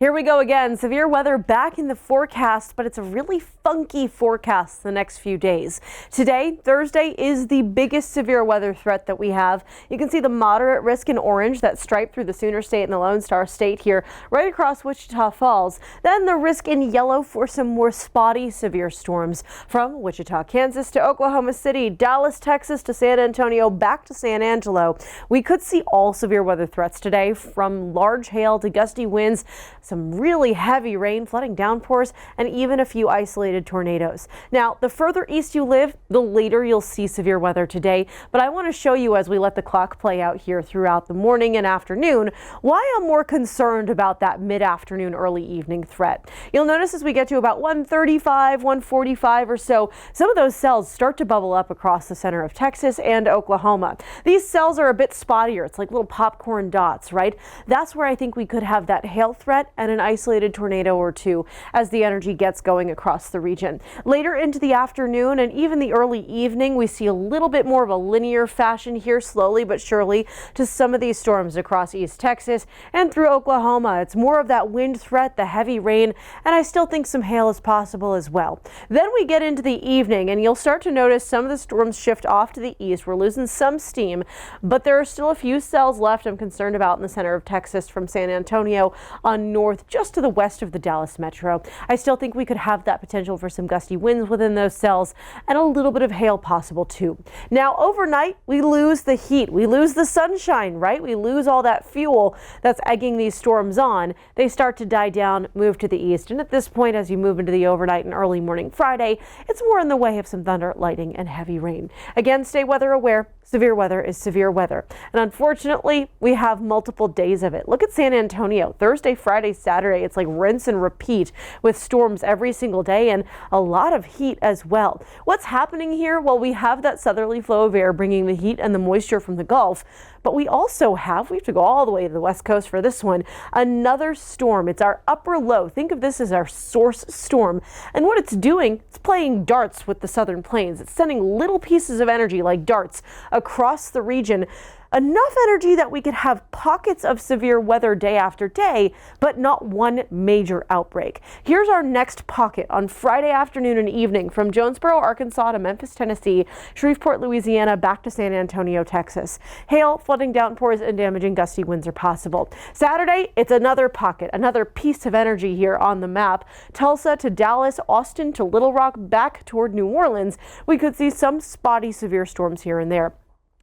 Here we go again. Severe weather back in the forecast, but it's a really funky forecast the next few days. Today, Thursday, is the biggest severe weather threat that we have. You can see the moderate risk in orange that striped through the Sooner State and the Lone Star State here, right across Wichita Falls. Then the risk in yellow for some more spotty severe storms from Wichita, Kansas to Oklahoma City, Dallas, Texas to San Antonio, back to San Angelo. We could see all severe weather threats today, from large hail to gusty winds, some really heavy rain, flooding downpours, and even a few isolated tornadoes. Now, the further east you live, the later you'll see severe weather today. But I want to show you, as we let the clock play out here throughout the morning and afternoon, why I'm more concerned about that mid-afternoon, early evening threat. You'll notice as we get to about 1:35, 1:45 or so, some of those cells start to bubble up across the center of Texas and Oklahoma. These cells are a bit spottier. It's like little popcorn dots, right? That's where I think we could have that hail threat and an isolated tornado or two as the energy gets going across the region. Later into the afternoon and even the early evening, we see a little bit more of a linear fashion here, slowly but surely, to some of these storms across East Texas and through Oklahoma. It's more of that wind threat, the heavy rain, and I still think some hail is possible as well. Then we get into the evening and you'll start to notice some of the storms shift off to the east. We're losing some steam, but there are still a few cells left I'm concerned about in the center of Texas, from San Antonio on north just to the west of the Dallas metro. I still think we could have that potential for some gusty winds within those cells and a little bit of hail possible too. Now, overnight, we lose the heat. We lose the sunshine, right? We lose all that fuel that's egging these storms on. They start to die down, move to the east. And at this point, as you move into the overnight and early morning Friday, it's more in the way of some thunder, lightning, and heavy rain. Again, stay weather aware. Severe weather is severe weather. And unfortunately, we have multiple days of it. Look at San Antonio. Thursday, Friday, Saturday. It's like rinse and repeat with storms every single day and a lot of heat as well. What's happening here? Well, we have that southerly flow of air bringing the heat and the moisture from the Gulf, but we also have to go all the way to the west coast for this one, another storm. It's our upper low. Think of this as our source storm. And what it's doing, it's playing darts with the southern plains. It's sending little pieces of energy like darts across the region. Enough energy that we could have pockets of severe weather day after day, but not one major outbreak. Here's our next pocket on Friday afternoon and evening, from Jonesboro, Arkansas to Memphis, Tennessee, Shreveport, Louisiana, back to San Antonio, Texas. Hail, flooding downpours, and damaging gusty winds are possible. Saturday, it's another pocket, another piece of energy here on the map. Tulsa to Dallas, Austin to Little Rock, back toward New Orleans. We could see some spotty severe storms here and there.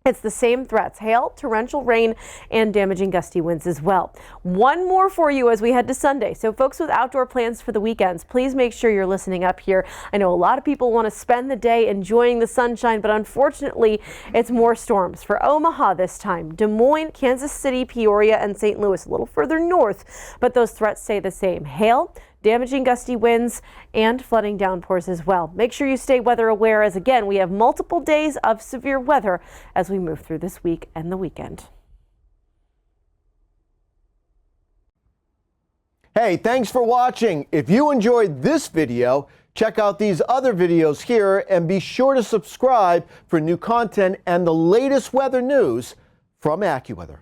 It's the same threats: hail, torrential rain, and damaging gusty winds as well. One more for you as we head to Sunday. So folks with outdoor plans for the weekends, please make sure you're listening up here. I know a lot of people want to spend the day enjoying the sunshine, but unfortunately, it's more storms for Omaha this time. Des Moines, Kansas City, Peoria, and St. Louis, a little further north, but those threats stay the same: hail, damaging gusty winds, and flooding downpours as well. Make sure you stay weather aware, as again, we have multiple days of severe weather as we move through this week and the weekend. Hey, thanks for watching. If you enjoyed this video, check out these other videos here and be sure to subscribe for new content and the latest weather news from AccuWeather.